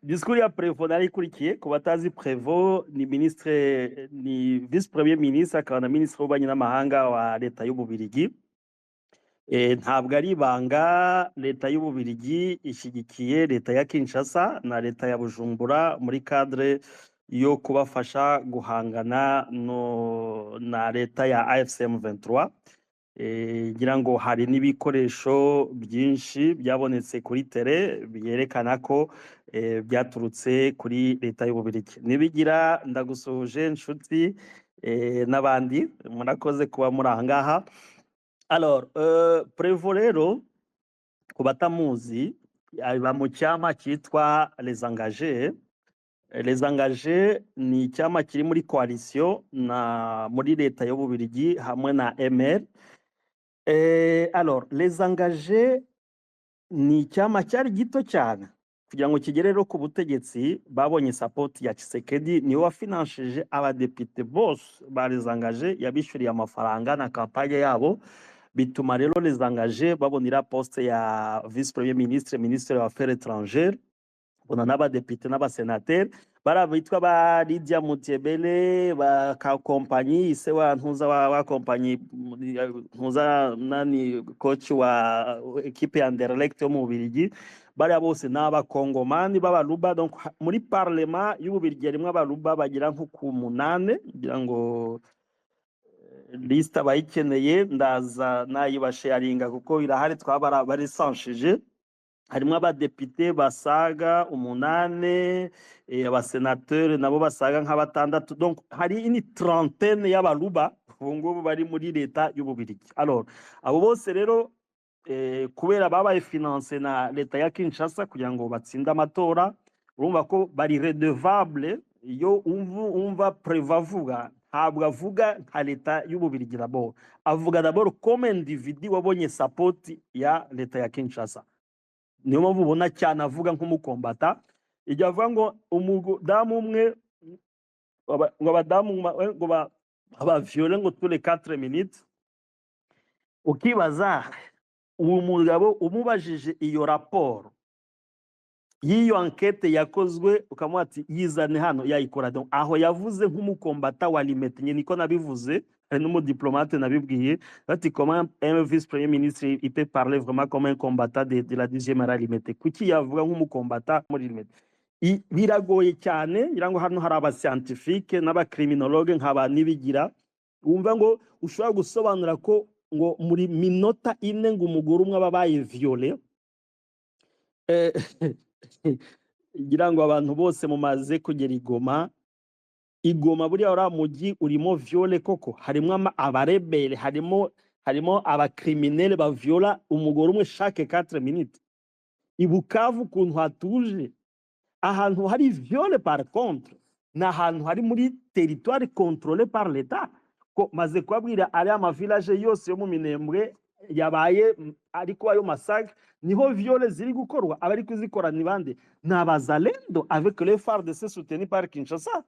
Discours ya Prévost narikurikiye ku batazi Prévost ni vice premier ministre akaba na ministre w'ububanyi n'amahanga wa leta y'Ububirigi. Ntabwo ari ibanga leta y'Ububirigi ishyigikiye leta ya Kinshasa na leta ya Bujumbura muri cadre yo kubafasha guhangana na leta ya AFC M23. Ngira ngo hari n'ibikoresho byinshi byabonetse kuri tere byerekana ko byaturutse kuri leta y'Ububirigi. Nibigira ndagusuhuje nshuti n'abandi murakoze kuba muri aha ngaha. Alors, Prévost rero ku batamuzi aba mu cyama cyitwa Les Engagés. Les Engagés ni icyama kiri muri coalition muri leta y'Ububirigi hamwe na MR. Alors, Les Engagés ni icyama cyari gito cyane kugira ngo kigere rero ku butegetsi. Babonye support ya Tshisekedi, niwe wafinanshije abadepite bose ba Les Engagés, yabishyuriye amafaranga na kampanye yabo, bituma rero Les Engagés babonera poste ya vice premier ministre, ministre des affaires étrangères, bona n'abadepite n'abasenateri barabitwa ba Lydia Mutebele ba kompanyi ise wa ntuza wa kompanyi ntuza nani coach wa equipe ya Anderlecht yo mu Bubiligi. Bariya bose n'abakongomani b'abaluba. Donc muri parlement y'Ububirigi harimo abaluba bagira nko ku 8, ngira ngo liste abayikeneye ndaza nayibasharinga kuko irahari twabara barisanshije. Harimo abadepite basaga 8, abasenateri nabo basaga nka 6. Donc hari ini 30 y'abaluba ubungubu bari muri leta y'Ububirigi. Alors abo bose rero kubera babaye finance na leta ya Kinshasa kugira ngo batsinde amatora, urumva ko bari redevable. Iyo umva Prévost avuga ntabwo avuga nka leta y'Ububirigi d'abord, avuga d'abord comme individu wabonye support ya leta ya Kinshasa. Niyo mpamvu ubona cyane avuga nk'umukombata. Igihe avuga ngo umudamu umwe ngo abadamu ngo baviole ngo tous les 4 minutes, ukibaza uwo mugabo umubajije iyo raporo y'iyo enquête yakozwe ukamuha ati yizane hano yayikora. Donc aho yavuze nk'umukombata wa limite, nye niko nabivuze. Hari n'umudiplomate nabibwiye ati comment un vice premier ministre il peut parler vraiment comme un combattant de la 10e ara limite. Kuki yavuga nk'umukombata muri limite? Biragoye cyane. Ngira ngo hano hari abascientifique n'abacriminologue nk'aba Nibigira, wumva ngo ushobora gusobanura ko ngo muri minota 4 ngo umugore umwe ababaye violé. Ngira ngo abantu bose mumaze kugera Igoma buriya ura mugi urimo viole koko. Harimo abarebere, harimo abacriminel baviola umugore umwe chaque 4 minutes. Ibukavu kuntu hatuje, ahantu hari viole par contre na ahantu hari muri territoire contrôlé par l'État. Ko maze kubabwira ari ama village yose yo mu Minembwe yabaye ariko ayo massacre niho viole ziri gukorwa. Abari kuzikora ni bande? N'abazalendo avec les FARDC soutenus par Kinshasa.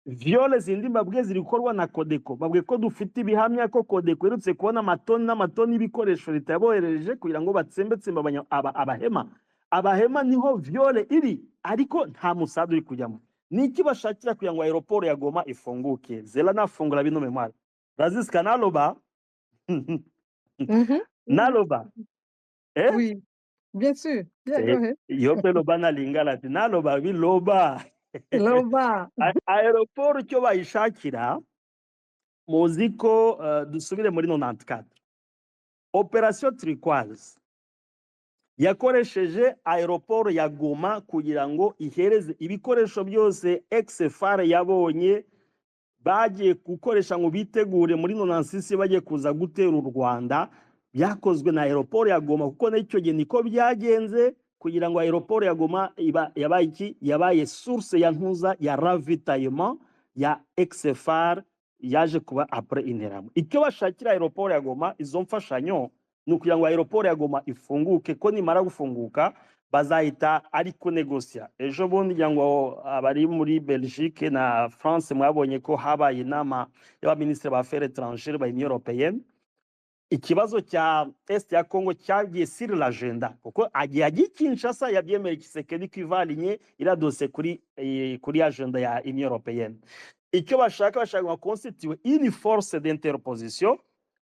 Viole zindi mbabwe ziri gukorwa na Codeco. Babwe ko dufite ibihamya ko Codeco irutse kubona amatoni n'amatoni y'ibikoresho leta yabohereje kugira ngo batsembetsemba abahema. Abahema niho viole iri, ariko nta musada uri kujyamo. Niki bashakira kugira ngo aeroport ya Goma ifunguke? Zela nafungura bino memoire. Raziska naloba. Naloba. Oui, bien sûr. Yeah, go ahead. Yope loba na lingala ati naloba biloba. Loba. Aeroport cyo bayishakira muzi ko dusubire muri 94. Operation Turquoise yakoresheje aeroport ya Goma kugira ngo ihereze ibikoresho byose ex-FAR yabonye bagiye gukoresha ngo bitegure muri 96 bagiye kuza gutera u Rwanda. Byakozwe na aeroport ya Goma kuko n'icyo gihe niko byagenze kugira ngo aeroport ya Goma yabaye source ya ntuza ya ravitaillement ya ex-FAR yaje kuba après Interahamwe. Icyo bashakira aeroport ya Goma izo mfashanyo ni kugira ngo aeroport ya Goma ifunguke, ko nimara gufunguka bazahita ari kunegosia. Ejo bundi ngira ngo abari muri Belgique na France mwabonye ko habaye inama y'abaministre ba affaires étrangères ba Union Européenne. ikibazo cya est ya Congo cyagiye sur l'agenda kuko agiye Kinshasa yabyemeye Tshisekedi kwivalinye iradose kuri agenda ya Union Européenne. Icyo bashaka constituer une force d'interposition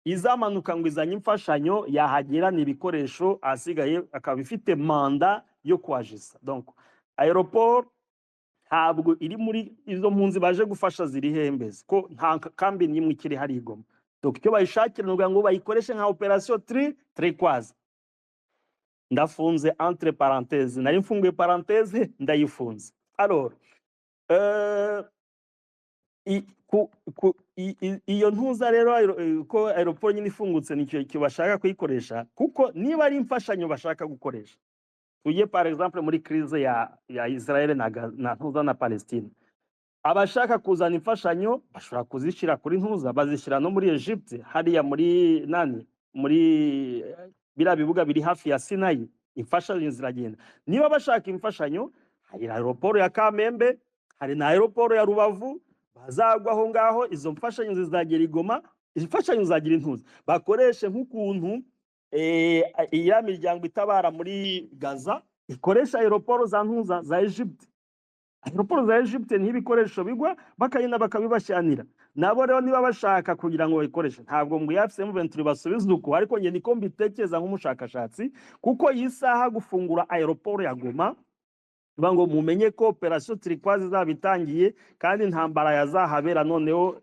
izamanuka ngo izanye imfashanyo yahagera n'ibikoresho asigaye akaba ifite manda yo kwajisa. Donc aéroport ntabwo iri muri izo mpunzi baje gufasha ziri hembeze ko nta kambi nimwe kiri hari Goma. Donc icyo bayishakira nugira ngo bayikoreshe nka operation Turquoise. Ndafunze entre parenthèses, nari mfunguye parenthèse ndayifunze. Alors iyo ntuza rero ko aeroport nyine ifungutse nicyo bashaka kuyikoresha kuko niba ari imfashanyo bashaka gukoresha. Tuye par exemple muri crise ya Israel na ntuza na Palestine. Abashaka kuzana imfashanyo bashobora kuzishira kuri ntuza bazishira no muri Egypte hariya muri muri bira bibuga biri hafi ya Sinai imfashanyo ziragenda. Niba bashaka imfashanyo hari aeroport ya Kamembe, hari na aeroport ya Rubavu, bazagwa aho ngaho izo mfashanyo zizagera Goma, imfashanyo zagira intuza bakoreshe nk'ukuntu iya miryango itabara muri Gaza ikoresha aeroport za ntuza za Egypte. Aeroport za Egypte n'ibikoresho bigwa bakayina bakabibashyanira. Nabo rero niba bashaka kugira ngo bayikoreshe ntabwo ngo yafise M23 basubiza uko ariko nge niko mbitekeza nk'umushakashatsi kuko yisaha gufungura aeroport ya Goma bango mumenye ko operation Turquoise zabitangiye kandi ntambara yazahabera noneho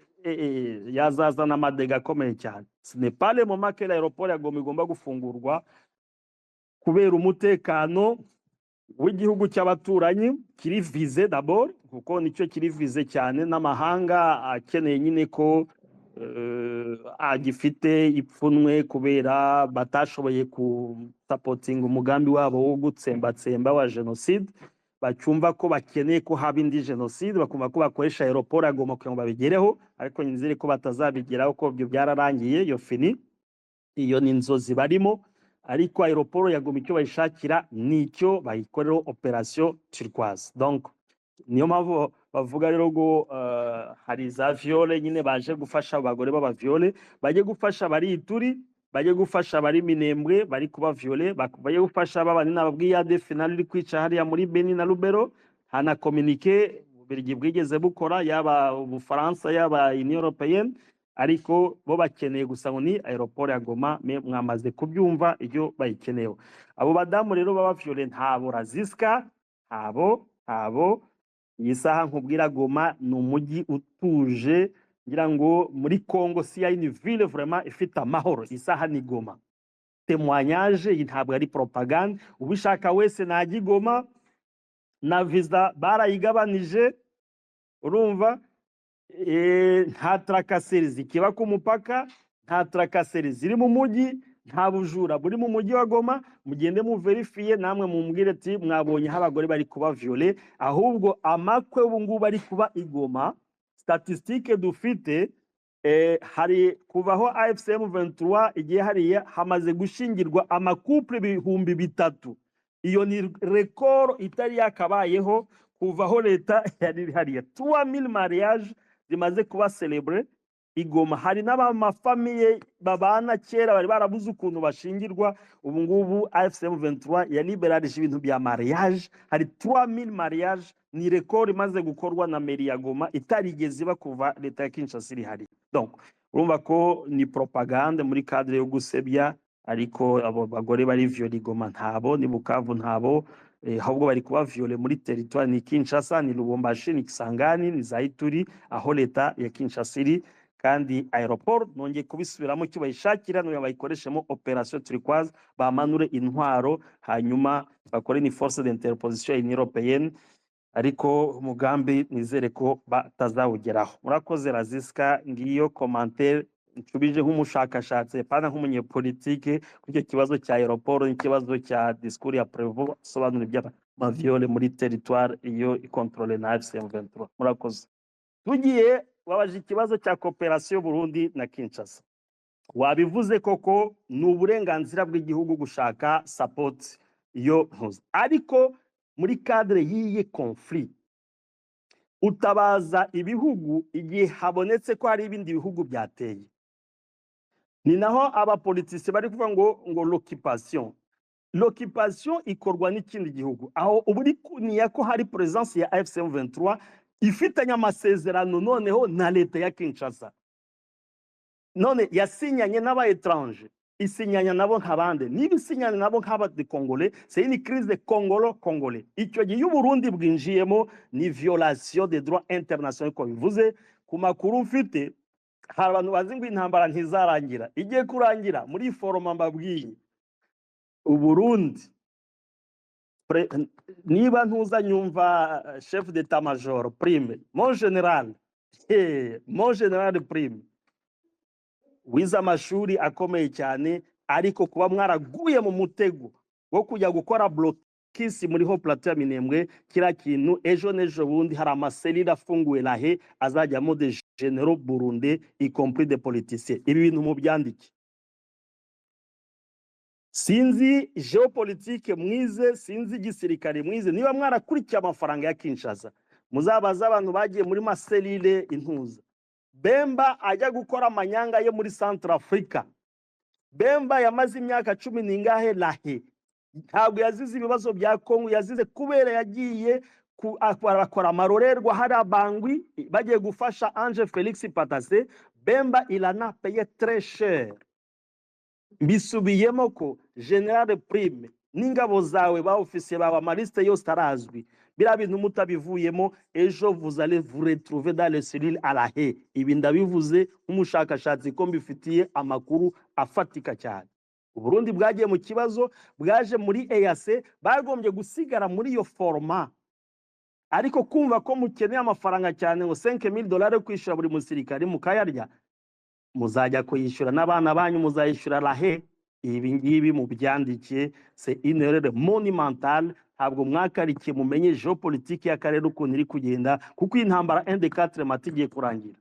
yazazana amadega akomeye cyane. Ce n'est pas le moment que l'aéroport ya Goma igomba gufungurwa kubera umutekano w'igihugu cy'abaturanyi kiri vize d'abord kuko nicyo kiri vize cyane n'amahanga akeneye nyine ko agifite ipfunwe kubera batashoboye ku supporting umugambi wabo wo gutsembatsemba wa genocide. Bacyumva ko bakeneye ko haba indi genocide bakumva ko bakoresha aeroport ya Goma kugira ngo babigereho ariko nyizere ko batazabigeraho ko byo byararangiye yo fini iyo ni inzozi barimo ariko aeroport ya Goma icyo bayishakira nicyo bayikorero operation Turquoise. Donc niyo mpamvu bavuga rero ngo hari za viole nyine baje gufasha abagore baba viole baje gufasha bari Ituri baje gufasha bari Minembwe bari kuba viole baje gufasha babani nababwiye ade final iri kwica hariya muri Beni na Lubero hana communiqué Ubirigi bwigeze bukora yaba Ubufaransa yaba Union Européenne ariko bo bakeneye gusa ngo ni aeroport ya Goma mwamaze kubyumva iyo bayikeneyeho. Abo badamu rero baba viole ntabo Raziska abo yisaha nkubwira Goma ni umujyi utuje ngira ngo muri Congo si ya une ville vraiment ifite amahoro isaha ni Goma. Témoignage ntabwo ari propagande ubishaka wese naji Goma na visa barayigabanije urumva nta trakaseri zikiba ku mupaka nta trakaseri ziri mu mujyi nta bujura buri mu mujyi wa Goma mugende mu verifie namwe mumbwire ati mwabonye abagore bari kuba viole ahubwo amakwe ubu ngubu bari kuba igoma. Statistique dufite hari kuvaho AFC M23 igihe hariya hamaze gushingirwa amakouple 3,000. Iyo ni record itari yakabayeho kuvaho leta yari hariya 3000 mariage zimaze kuba celebre igoma. Hari n'abamafamiye babana kera bari barabuze ukuntu bashingirwa ubu ngubu AFC M23 ya liberalije ibintu bya mariage hari 3000 mariage ni record imaze gukorwa na meri ya Goma itarigeze bakuva leta ya Kinshasa iri hari. Donc urumva ko ni propagande muri cadre yo gusebya ariko abo bagore bari viole Goma ntabo ni Bukavu ntabo ahubwo bari kuba viole muri territoire ni Kinshasa ni Lubumbashi ni Kisangani ni Zaituri aho leta ya Kinshasa iri kandi aeroport nongeye kubisubiramo cyo bayishakira no bayikoreshemo operation Turquoise bamanure intwaro hanyuma bakore ni force d'interposition Union Européenne ariko umugambi nizere ko batazawugeraho. Murakoze Raziska ngiyo commentaire ncubije nk'umushakashatsi pana nk'umunyepolitike kuri cyo kibazo cya aeroport n'ikibazo cya discours ya Prévost sobanura by'ama viole muri territoire iyo icontrole na AFC M23. Murakoze. Tugiye wabaje ikibazo cya coopération Burundi na Kinshasa. Wabivuze koko ni uburenganzira bw'igihugu gushaka support iyo ntuza ariko muri cadre yiye conflit utabaza ibihugu igihe habonetse ko hari ibindi bihugu byateye. ni naho abapolitisi bari kuvuga ngo l'occupation ikorwa n'ikindi gihugu aho uburi kuniya ko hari presence ya AFC M23 ifitanye amasezerano noneho na leta ya Kinshasa none yasinyanye n'aba étranger isinyanya nabo nk'abande niba isinyanye nabo nk'aba de Congolais c'est une crise de Congolais icyo gihe y'Uburundi bwinjiyemo ni violation des droits internationaux ko bivuze ku makuru mfite hari abantu bazi ngo intambara ntizarangira igiye kurangira muri foroma mbabwiye Uburundi niba ntuza nyumva chef d'état major Prime mon général Prime wiza amashuri akomeye cyane ariko kuba mwaraguye mu mutego wo kujya gukora blokisi muri ho plateau ya Minembwe kira kintu ejo nejo bundi hari amaselira afunguwe lahe azajyamo de généraux burundais y compris des politiciens ibi bintu mu byandike sinzi geopolitique mwize sinzi gisirikare mwize niba mwarakurikiye amafaranga ya Kinshasa muzabaza abantu bagiye muri maselile intuza Bemba ajya gukora amanyanga yo muri Centrafrica Bemba yamaze imyaka 10 ningahe lahe ntabwo yazize ibibazo bya Kongo yazize kubera yagiye akora amarorerwa hari abangwi bagiye gufasha Ange Felix Patasse Bemba il en a payé très cher bisubiyemo ko General Prime n'ingabo zawe ba officier baba mariste yose tarazwi bira bintu mutabivuyemo ejo vous allez vous retrouver dans les cellules à la haie ibi ndabivuze nk'umushakashatsi ko mbifitiye amakuru afatika cyane Uburundi bwagiye mu kibazo bwaje muri EAC bagombye gusigara muri iyo forma ariko kumva ko mukeneye amafaranga cyane ngo $5000 kwishura buri musirikare mukayarya muzajya kuyishura n'abana banyu muzayishura lahe ibi ngibi mu byandikiye c'est une erreur monumentale ntabwo mwakarikiye mumenye geopolitique y'akarere ukuntu iri kugenda kuko intambara 1 de 4 matigiye kurangira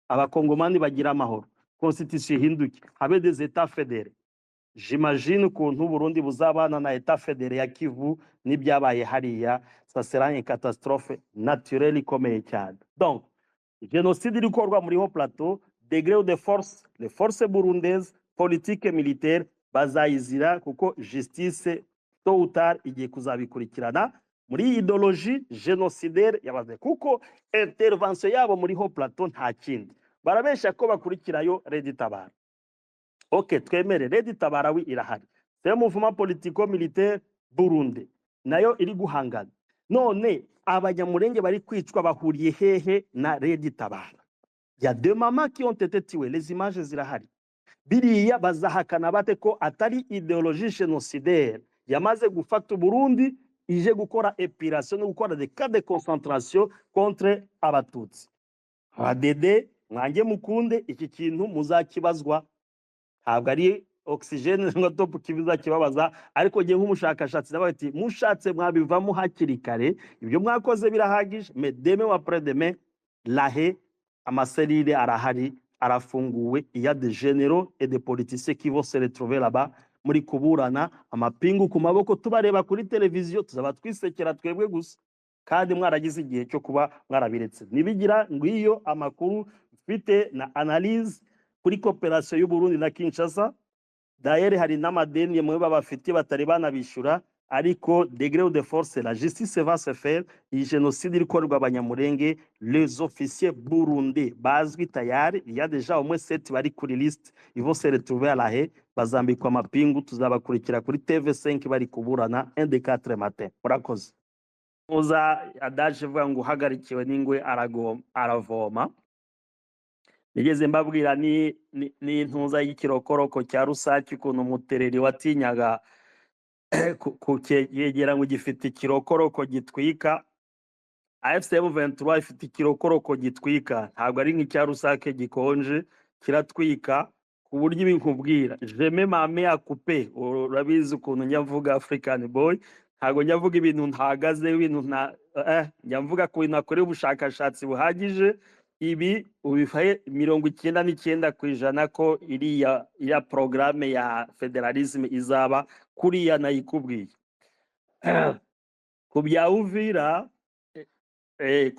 abakongomani bagira amahoro constitution hinduki habe des états fédérés j'imagine ukuntu Burundi buzabana na état fédéré ya Kivu n'ibyabaye hariya ça sera une catastrophe naturelle ikomeye cyane donc génocide irikorwa muri ho plateau degré de force les forces burundaises politique militaire bazayizira kuko justice tôt ou tard igiye kuzabikurikirana muri idéologie génocidaire yabaze kuko intervention yabo muri ho plateau nta kindi barabesha ko bakurikirayo Red Tabara OK twemere Red Tabara wi irahari c'est un mouvement politico militaire burundais nayo iri guhangana none abanyamurenge bari kwicwa bahuriye hehe na Red Tabara il y a deux mamans qui ont été tuées les images zirahari biriya bazahakana bate ko atari idéologie génocidaire yamaze gufata Burundi ije gukora épiration no gukora des cas de concentration contre abatutsi abadede mwange mukunde iki kintu muzakibazwa ntabwo ari oxygene ngo top kibiza kibabaza ariko giye nk'umushakashatsi nabati mushatse mwabivamo hakiri kare ibyo mwakoze birahagije mais demain ou après demain lahe amaselile arahari arafunguwe il y a des généraux et des politiciens qui vont se retrouver là-bas muri kuburana amapingu ku maboko tubareba kuri televiziyo tuzaba twisekera twebwe gusa kandi mwaragize igihe cyo kuba mwarabiretse nibigira ngwiyo amakuru mfite na analyse kuri coopération y'u Burundi na Kinshasa d'ailleurs hari n'amadeni yemwe babafite batari banabishura ariko degré de force la justice va se faire iyi génocide irikorwa abanyamurenge les officiers burundais bazwi tayari il y a déjà au moins 7 bari kuri liste ils vont se retrouver à la haie bazambikwa amapingu tuzabakurikira kuri TV5 bari kuburana 1 de 4 matin murakoze uza adaje vuga ngo uhagarikiwe n'ingwe aravoma nigeze mbabwira ni intuza y'ikirokoroko cya Rusaki ukuntu umutereri watinyaga yegera ngo gifite ikirokoroko gitwika AFC M23 ifite ikirokoroko gitwika ntabwo ari nk'icya Rusake gikonje kiratwika ku buryo ibinkubwira jeme mame akupe urabizi ukuntu nyavuga African boy ntabwo nyavuga ibintu ntagaze ibintu nyavuga ko inakorera ubushakashatsi buhagije ibi ubifaye 99% ko iriya programme ya federalisme izaba kuriya nayikubwiye ku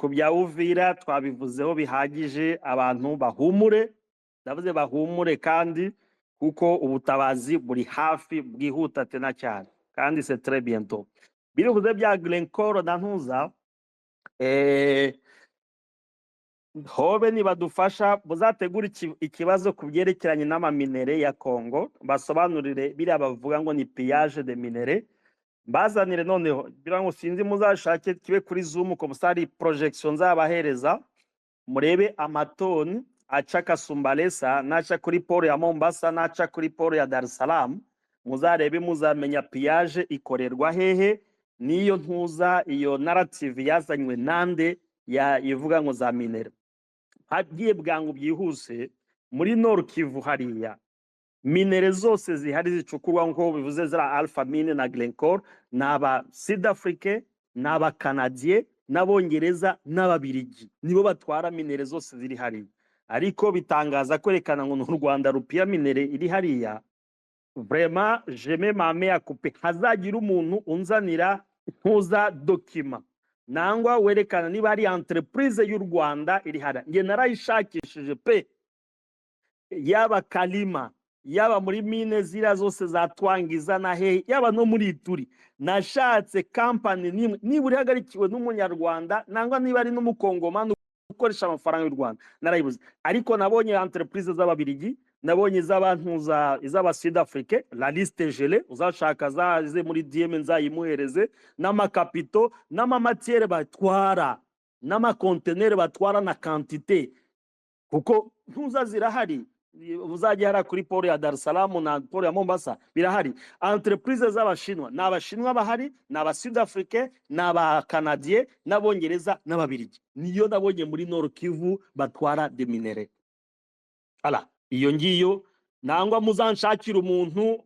bya Uvira twabivuzeho bihagije abantu bahumure ndavuze bahumure kandi kuko ubutabazi buri hafi bwihuta tena cyane kandi c'est très bientôt. Birivuze bya Glencore na Ntuza, hobe nibadufasha muzategura ikibazo ku byerekeranye n'amaminere ya Congo, basobanurire biriya bavuga ngo ni pillage de minere, bazanire noneho bira ngo sinzi muzashake kibe kuri Zoom ko musari projection zabahereza, murebe amatoni aca Kasumbalesa naca kuri port ya Mombasa naca kuri port ya Dar es Salaam, muzarebe muzamenya pillage ikorerwa hehe, niyo Ntuza iyo narrative yazanywe nande ya ivuga ngo za minere. Hagiye bwangu byihuse muri Nord Kivu hariya minere zose zihari zicukurwa nko bivuze zira Alpha Mine na Glencore, naba Sud Afrique, naba Canadien, n'Abongereza n'Ababirigi nibo batwara minere zose ziri hariya. Ariko bitangaza kwerekana ngo n'u Rwanda rupia minere iri hariya. Vraiment je me mame à couper, hazagira umuntu unzanira Ntuza document nangwa werekana niba ari entreprise y'u Rwanda iri hara. Nge narayishakishije pe, yaba Kalima, yaba muri mine zira zose za Twangiza na he, yaba no muri Ituri, nashatse company nimwe niburi hagarikiwe n'umunyarwanda nangwa niba ari n'umukongomani ukoresha amafaranga y'u Rwanda narayibuze. Ariko nabonye entreprise z'Ababirigi, nabonye z'abantuza iz'aba Sud Afrique, la liste gelée, uzashaka zaze muri DM nzayimuhereze, n'amakapito n'amamatiere batwara n'amakontenere batwara na quantité, kuko Ntuza zirahari. Uzajya hara kuri port ya Dar es Salaam na port ya Mombasa birahari. Entreprise z'Abashinwa n'Abashinwa bahari, n'aba Sud Afrique, n'aba Canadien, n'Abongereza n'Ababirigi, niyo nabonye muri Nord Kivu batwara de minere. Ala iyo ngiyo nangwa muzanshakira umuntu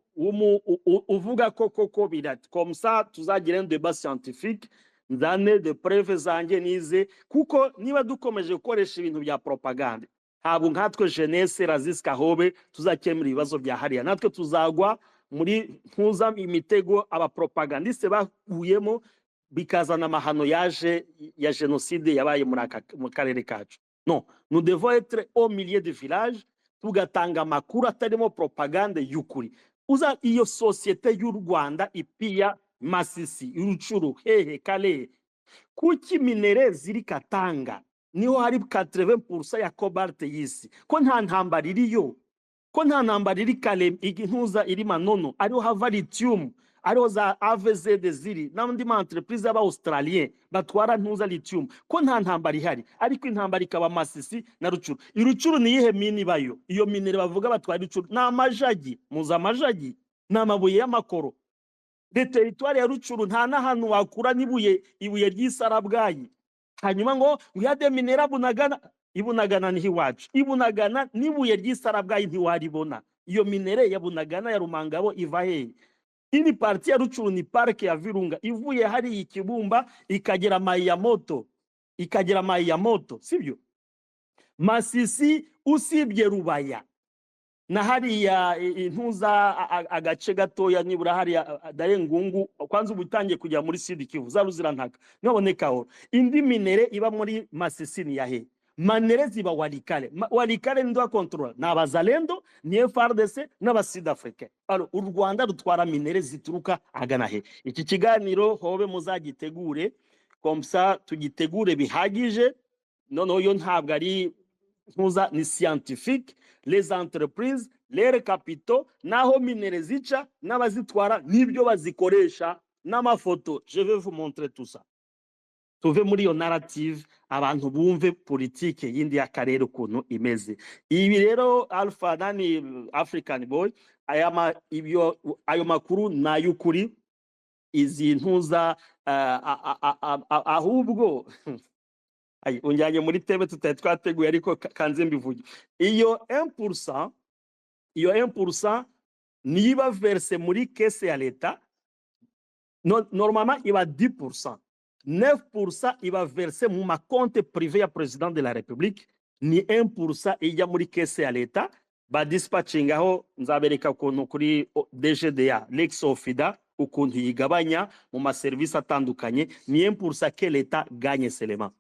uvuga koko birati comme ça tuzagira un débat scientifique, nzane de preuve zanjye nize, kuko niba dukomeje gukoresha ibintu bya propagande ntabwo nkatwe jeunesse Raziska Hobe tuzakemura ibibazo bya hariya, natwe tuzagwa muri Ntuza imitego aba propagandiste bakuyemo bikazana amahano yaje ya genocide yabaye mu karere kacu. Non, nous devons être au milieu du village, tugatanga makuru atarimo propagande y'ukuri. Uza iyo societe y'u Rwanda ipia Masisi, Urucuru, hehe Kale, kuki minere ziri Katanga niho hari 80% ya cobalt y'isi, ko nta ntambara iriyo, ko nta ntambara iri Kale Ntuza iri Manono, ariho hava lithium, ariho za AVZ ziri n'andi ma entreprise y'aba Australien batwara Ntuza lithium, ko nta ntambara ihari. Ariko intambara ikaba Masisi na Rucuru. Irucuru ni yihe mini bayo? Iyo minere bavuga batwara Rucuru na amajagi, muza amajagi n'amabuye y'amakoro. De territoire ya Rucuru nta nahantu wakura nibuye ibuye ry'Isarabwayi. Hanyuma ngo yade minera Bunagana, Ibunagana ni hiwacu, Ibunagana nibuye ry'Isarabwayi ntiwaribona. Iyo minere ya Bunagana ya Rumangabo iva hehe? Ini parti ya Rucuru ni parke ya Virunga, ivuye hari Ikibumba ikagera Mayamoto, ikagera Mayamoto, sibyo? Masisi usibye Rubaya na hariya Ntuza agace gatoya nibura hariya Darengungu, kwanza ubutangiye kujya muri Sud Kivu za Ruzirantaka nabonekaho. Indi minere iba muri Masisi ni yahe? Manere ziba Walikale. Walikale ndo control na Bazalendo ni FARDC n'aba Sud Afrique. Alors u Rwanda rutwara minere zituruka agana he? Iki kiganiro hobe muzagitegure comme ça tugitegure bihagije. Noneho yo ntabwo ari Ntuza ni scientifique, les entreprises, les capitaux, naho minere zica n'abazitwara nibyo bazikoresha n'amafoto. Je vais vous montrer tout ça. Tuve muri iyo narrative abantu bumve politique yindi y'akarere ukuntu imeze. Ibi rero Alpha nani African Boy ayo makuru nayukuri izi Ntuza ahubwo unjanye muri tebe twateguye ariko kanze mbivuge. Iyo 1% niba verse muri caisse ya leta, normalement iba 10%. 9% iba verse mu makonte privé ya président de la République, ni 1% ijya muri caisse ya leta ba dispatching aho nzabereka ukuntu kuri DGDA Lex Ofida ukuntu yigabanya mu ma service atandukanye. Ni 1% que l'État gagne seulement.